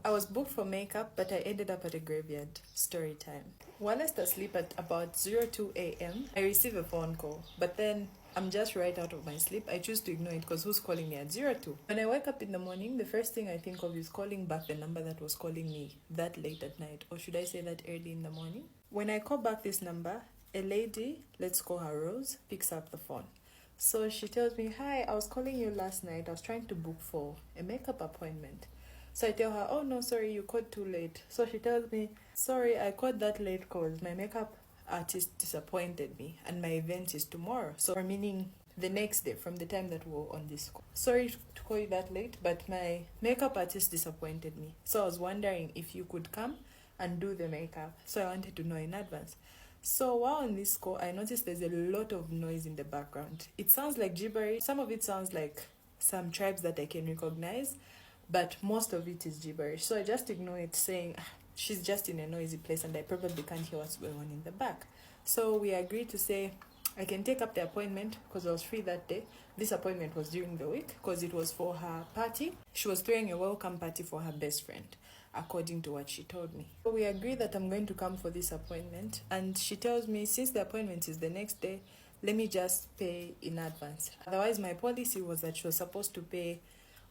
I was booked for makeup, but I ended up at a graveyard. Story time. Whilst asleep at about 02 a.m., I receive a phone call, but then I'm just right out of my sleep. I choose to ignore it because who's calling me at 02? When I wake up in the morning, the first thing I think of is calling back the number that was calling me that late at night, or should I say that early in the morning? When I call back this number, a lady, let's call her Rose, picks up the phone. So she tells me, "Hi, I was calling you last night. I was trying to book for a makeup appointment." So I tell her, "Oh no, sorry, you called too late." So she tells me, "Sorry, I called that late because my makeup artist disappointed me and my event is tomorrow." So meaning the next day from the time that we were on this call. "Sorry to call you that late, but my makeup artist disappointed me. So I was wondering if you could come and do the makeup." So I wanted to know in advance. So while on this call, I noticed there's a lot of noise in the background. It sounds like gibberish. Some of it sounds like some tribes that I can recognize, but most of it is gibberish. So I just ignore it, saying, she's just in a noisy place and I probably can't hear what's going on in the back. So we agreed to say I can take up the appointment because I was free that day. This appointment was during the week because it was for her party. She was throwing a welcome party for her best friend, according to what she told me. So we agreed that I'm going to come for this appointment, and she tells me since the appointment is the next day, let me just pay in advance. Otherwise, my policy was that she was supposed to pay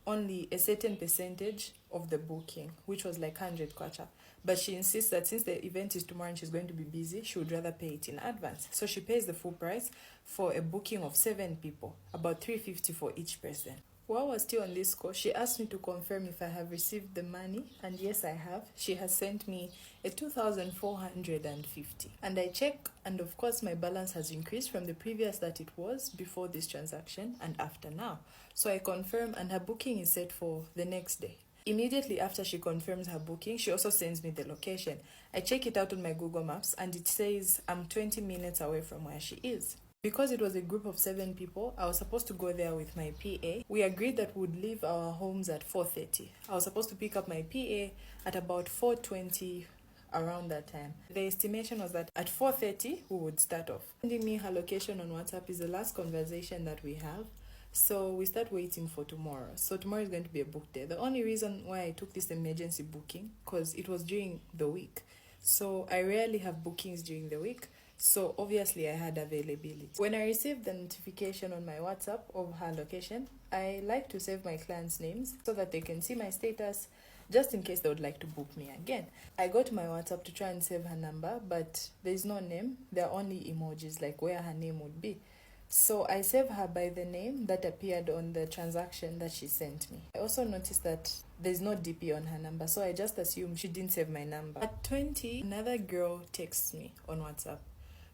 only a certain percentage of the booking, which was like 100 kwacha. But she insists that since the event is tomorrow and she's going to be busy, she would rather pay it in advance. So she pays the full price for a booking of 7 people, about 350 for each person. While we're still on this call, she asked me to confirm if I have received the money, and yes, I have. She has sent me a 2,450, and I check, and of course my balance has increased from the previous that it was before this transaction and after now. So I confirm, and her booking is set for the next day. Immediately after she confirms her booking, she also sends me the location. I check it out on my Google Maps, and it says I'm 20 minutes away from where she is. Because it was a group of 7 people, I was supposed to go there with my PA. We agreed that we would leave our homes at 4:30. I was supposed to pick up my PA at about 4:20, around that time. The estimation was that at 4:30 we would start off. Sending me her location on WhatsApp is the last conversation that we have. So we start waiting for tomorrow. So tomorrow is going to be a book day. The only reason why I took this emergency booking, because it was during the week. So I rarely have bookings during the week. So obviously I had availability. When I received the notification on my WhatsApp of her location, I like to save my clients' names so that they can see my status just in case they would like to book me again. I go to my WhatsApp to try and save her number, but there's no name. There are only emojis like where her name would be. So I save her by the name that appeared on the transaction that she sent me. I also noticed that there's no DP on her number, so I just assumed she didn't save my number. At 20, another girl texts me on WhatsApp.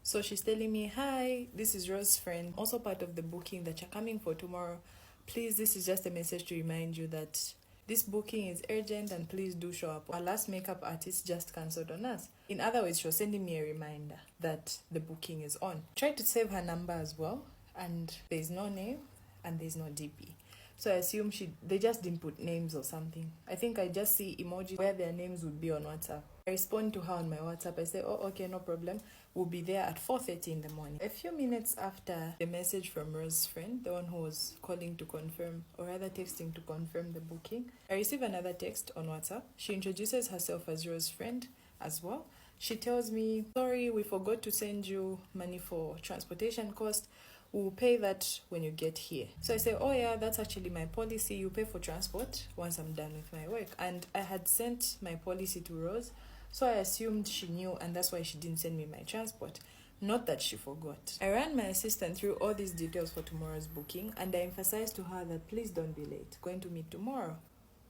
So she's telling me, "Hi, this is Rose's friend, also part of the booking that you're coming for tomorrow. Please, this is just a message to remind you that this booking is urgent and please do show up. Our last makeup artist just cancelled on us." In other words, she was sending me a reminder that the booking is on. I tried to save her number as well, and there's no name and there's no DP. So I assume they just didn't put names or something. I think I just see emojis where their names would be on WhatsApp. I respond to her on my WhatsApp. I say, "Oh, okay, no problem. We'll be there at 4:30 in the morning." A few minutes after the message from Rose's friend, the one who was calling to confirm, or rather texting to confirm the booking, I receive another text on WhatsApp. She introduces herself as Rose's friend as well. She tells me, "Sorry, we forgot to send you money for transportation cost. We'll pay that when you get here." So I say, "Oh yeah, that's actually my policy. You pay for transport once I'm done with my work." And I had sent my policy to Rose, so I assumed she knew, and that's why she didn't send me my transport. Not that she forgot. I ran my assistant through all these details for tomorrow's booking, and I emphasized to her that please don't be late. Going to meet tomorrow.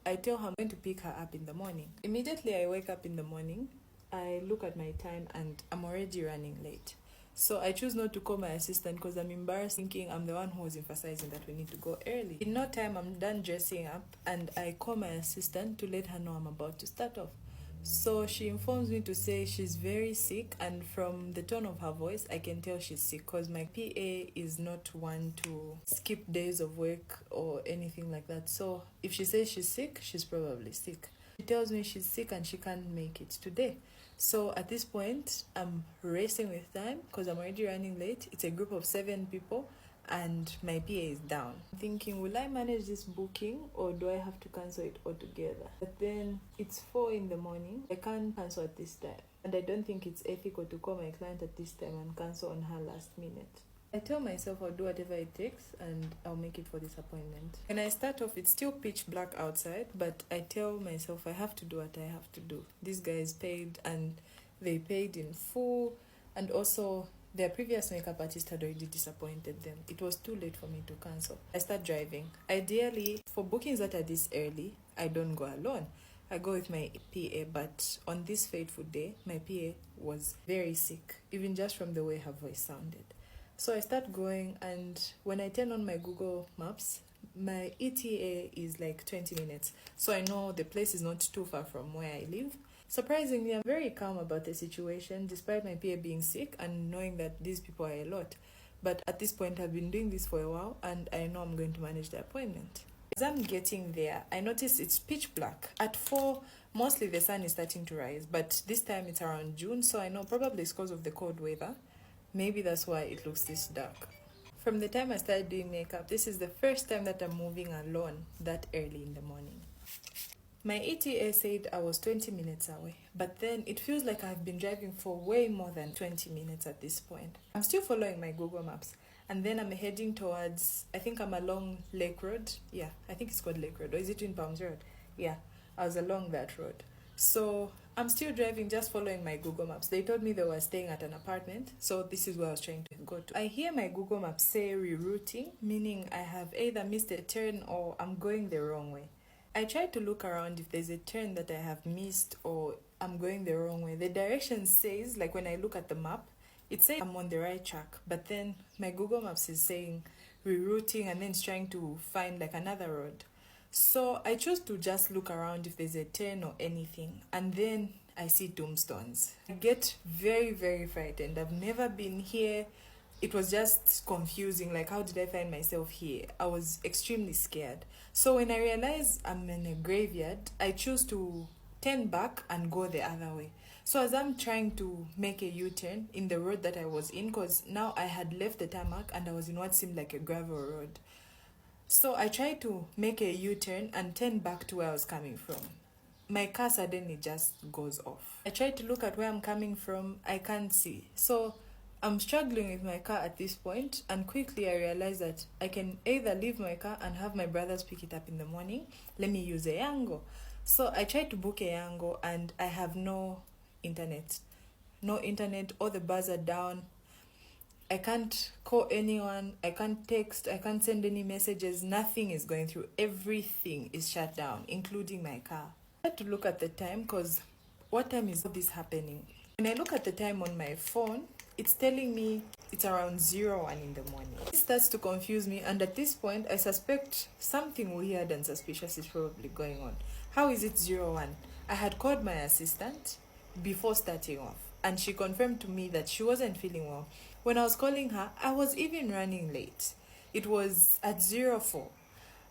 I tell her I'm going to pick her up in the morning. Immediately I wake up in the morning, I look at my time and I'm already running late. So I choose not to call my assistant because I'm embarrassed, thinking I'm the one who was emphasizing that we need to go early. In no time, I'm done dressing up and I call my assistant to let her know I'm about to start off. So she informs me to say she's very sick, and from the tone of her voice, I can tell she's sick because my PA is not one to skip days of work or anything like that. So if she says she's sick, she's probably sick. She tells me she's sick and she can't make it today. So at this point, I'm racing with time because I'm already running late. It's a group of 7 people and my PA is down. I'm thinking, will I manage this booking or do I have to cancel it altogether? But then it's 4 in the morning. I can't cancel at this time. And I don't think it's ethical to call my client at this time and cancel on her last minute. I tell myself I'll do whatever it takes and I'll make it for this appointment. When I start off, it's still pitch black outside, but I tell myself I have to do what I have to do. These guys paid and they paid in full, and also their previous makeup artist had already disappointed them. It was too late for me to cancel. I start driving. Ideally, for bookings that are this early, I don't go alone. I go with my PA, but on this fateful day, my PA was very sick, even just from the way her voice sounded. So I start going, and when I turn on my Google Maps, my ETA is like 20 minutes. So I know the place is not too far from where I live. Surprisingly, I'm very calm about the situation, despite my PA being sick and knowing that these people are a lot. But at this point, I've been doing this for a while, and I know I'm going to manage the appointment. As I'm getting there, I notice it's pitch black. At 4, mostly the sun is starting to rise, but this time it's around June, so I know probably it's because of the cold weather. Maybe that's why it looks this dark. From the time I started doing makeup, this is the first time that I'm moving alone that early in the morning. My ETA said I was 20 minutes away, but then it feels like I've been driving for way more than 20 minutes at this point. I'm still following my Google Maps, and then I'm heading towards, I think I'm along Lake Road. Yeah, I think it's called Lake Road, or is it Twin Palms Road? Yeah, I was along that road. So I'm still driving, just following my Google Maps. They told me they were staying at an apartment, so this is where I was trying to go to. I hear my Google Maps say rerouting, meaning I have either missed a turn or I'm going the wrong way. I try to look around if there's a turn that I have missed or I'm going the wrong way. The direction says, like when I look at the map, it says I'm on the right track, but then my Google Maps is saying rerouting and then it's trying to find like another road. So I chose to just look around if there's a turn or anything, and then I see tombstones. I get very, very frightened. I've never been here. It was just confusing, like how did I find myself here? I was extremely scared. So when I realized I'm in a graveyard, I choose to turn back and go the other way. So as I'm trying to make a U-turn in the road that I was in, because now I had left the tarmac and I was in what seemed like a gravel road. So I tried to make a U-turn and turn back to where I was coming from. My car suddenly just goes off. I tried to look at where I'm coming from. I can't see. So I'm struggling with my car at this point, and quickly I realized that I can either leave my car and have my brothers pick it up in the morning. Let me use a Yango. So I tried to book a Yango and I have no internet. No internet, all the bars are down. I can't call anyone, I can't text, I can't send any messages, nothing is going through. Everything is shut down, including my car. I had to look at the time because what time is this happening? When I look at the time on my phone, it's telling me it's around 01 in the morning. It starts to confuse me, and at this point, I suspect something weird and suspicious is probably going on. How is it 01? I had called my assistant before starting off, and she confirmed to me that she wasn't feeling well. When I was calling her, I was even running late. It was at 04.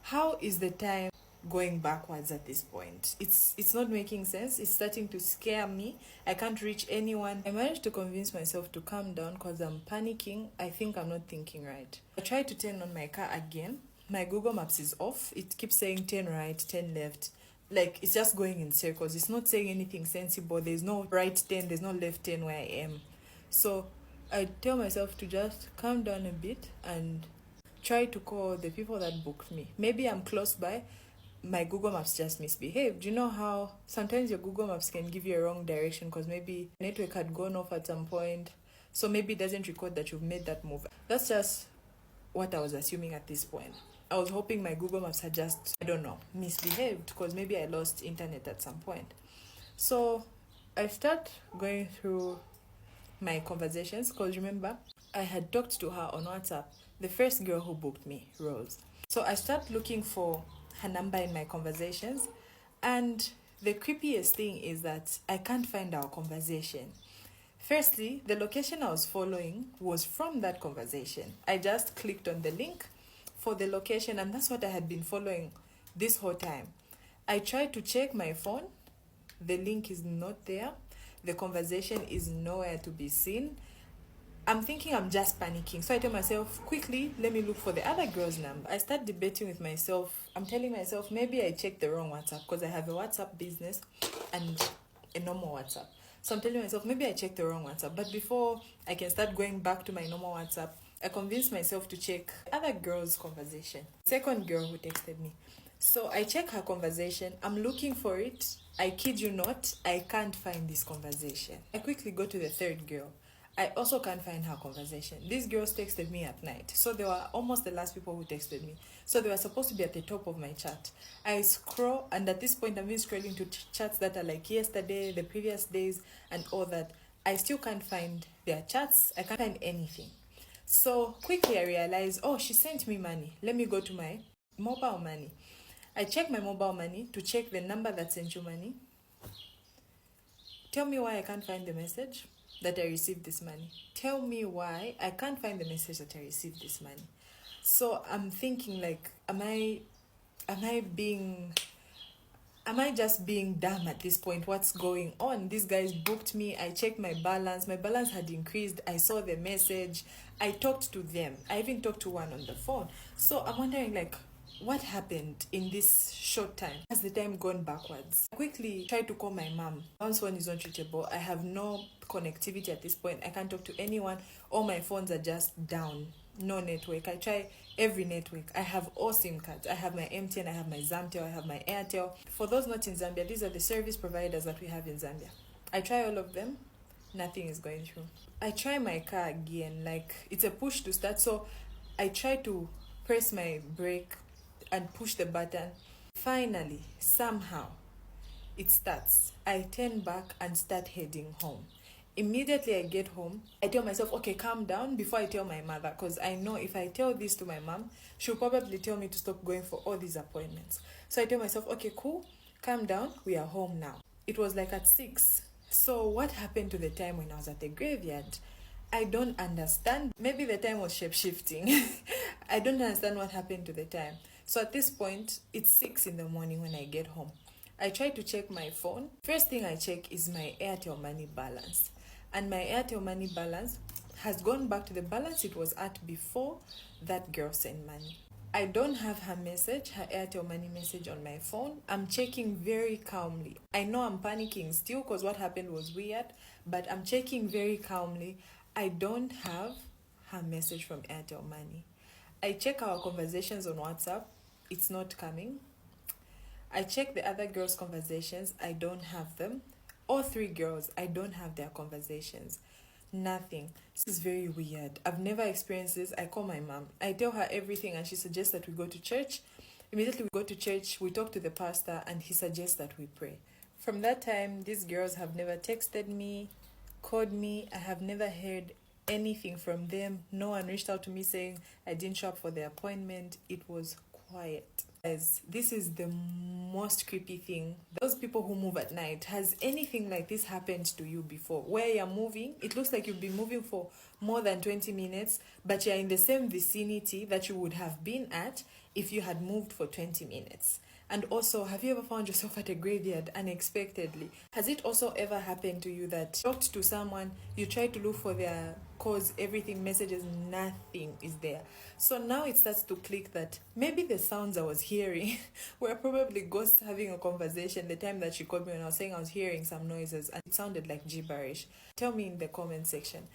How is the time going backwards at this point? It's not making sense. It's starting to scare me. I can't reach anyone. I managed to convince myself to calm down because I'm panicking. I think I'm not thinking right. I tried to turn on my car again. My Google Maps is off. It keeps saying turn right, turn left. Like, it's just going in circles. It's not saying anything sensible. There's no right turn, there's no left turn where I am. So I tell myself to just calm down a bit and try to call the people that booked me. Maybe I'm close by. My Google Maps just misbehaved. You know how sometimes your Google Maps can give you a wrong direction because maybe the network had gone off at some point. So maybe it doesn't record that you've made that move. That's just what I was assuming at this point. I was hoping my Google Maps had just, misbehaved because maybe I lost internet at some point. So I start going through my conversations because remember, I had talked to her on WhatsApp, the first girl who booked me, Rose. So I start looking for her number in my conversations, and the creepiest thing is that I can't find our conversation. Firstly, the location I was following was from that conversation. I just clicked on the link for the location, and that's what I had been following this whole time. I tried to check my phone. The link is not there. The conversation is nowhere to be seen. I'm thinking I'm just panicking. So I tell myself, quickly, let me look for the other girl's number. I start debating with myself. I'm telling myself, maybe I checked the wrong WhatsApp because I have a WhatsApp business and a normal WhatsApp. So I'm telling myself, maybe I checked the wrong WhatsApp. But before I can start going back to my normal WhatsApp, I convinced myself to check the other girl's conversation. Second girl who texted me. So I check her conversation. I'm looking for it. I kid you not, I can't find this conversation. I quickly go to the third girl. I also can't find her conversation. These girls texted me at night. So they were almost the last people who texted me. So they were supposed to be at the top of my chat. I scroll, and at this point, I've been scrolling to chats that are like yesterday, the previous days, and all that. I still can't find their chats. I can't find anything. So quickly I realized, oh, she sent me money. Let me go to my mobile money. I check my mobile money to check the number that sent you money. Tell me why I can't find the message that I received this money. Tell me why I can't find the message that I received this money. So I'm thinking like, am I just being dumb at this point? What's going on? These guys booked me. I checked my balance. My balance had increased. I saw the message. I talked to them. I even talked to one on the phone. So I'm wondering like, what happened in this short time? Has the time gone backwards? I quickly tried to call my mom. Once one is not reachable, I have no connectivity at this point. I can't talk to anyone. All my phones are just down. No network. I try every network. I have all SIM cards. I have my MTN, I have my Zamtel, I have my Airtel. For those not in Zambia, these are the service providers that we have in Zambia. I try all of them. Nothing is going through. I try my car again. Like, it's a push to start. So I try to press my brake and push the button. Finally, somehow, it starts. I turn back and start heading home. Immediately I get home, I tell myself, okay, calm down before I tell my mother, because I know if I tell this to my mom, she'll probably tell me to stop going for all these appointments. So I tell myself, okay, cool, calm down, we are home now. It was like at 6. So what happened to the time when I was at the graveyard? I don't understand. Maybe the time was shape-shifting. I don't understand what happened to the time. So at this point, it's 6 in the morning when I get home. I try to check my phone. First thing I check is my Airtel money balance. And my Airtel money balance has gone back to the balance it was at before that girl sent money. I don't have her message, her Airtel money message on my phone. I'm checking very calmly. I know I'm panicking still because what happened was weird, but I'm checking very calmly. I don't have her message from Airtel money. I check our conversations on WhatsApp. It's not coming. I check the other girls' conversations. I don't have them. All 3 girls, I don't have their conversations. Nothing. This is very weird. I've never experienced this. I call my mom. I tell her everything and she suggests that we go to church. Immediately we go to church, we talk to the pastor and he suggests that we pray. From that time, these girls have never texted me, called me. I have never heard anything from them. No one reached out to me saying I didn't show up for the appointment. It was quiet. Guys, this is the most creepy thing. Those people who move at night, has anything like this happened to you before? Where you're moving, it looks like you've been moving for more than 20 minutes, but you're in the same vicinity that you would have been at if you had moved for 20 minutes. And also, have you ever found yourself at a graveyard unexpectedly? Has it also ever happened to you that you talked to someone, you tried to look for their cause, everything, messages, nothing is there? So now it starts to click that maybe the sounds I was hearing were probably ghosts having a conversation. The time that she called me when I was saying I was hearing some noises and it sounded like gibberish. Tell me in the comment section.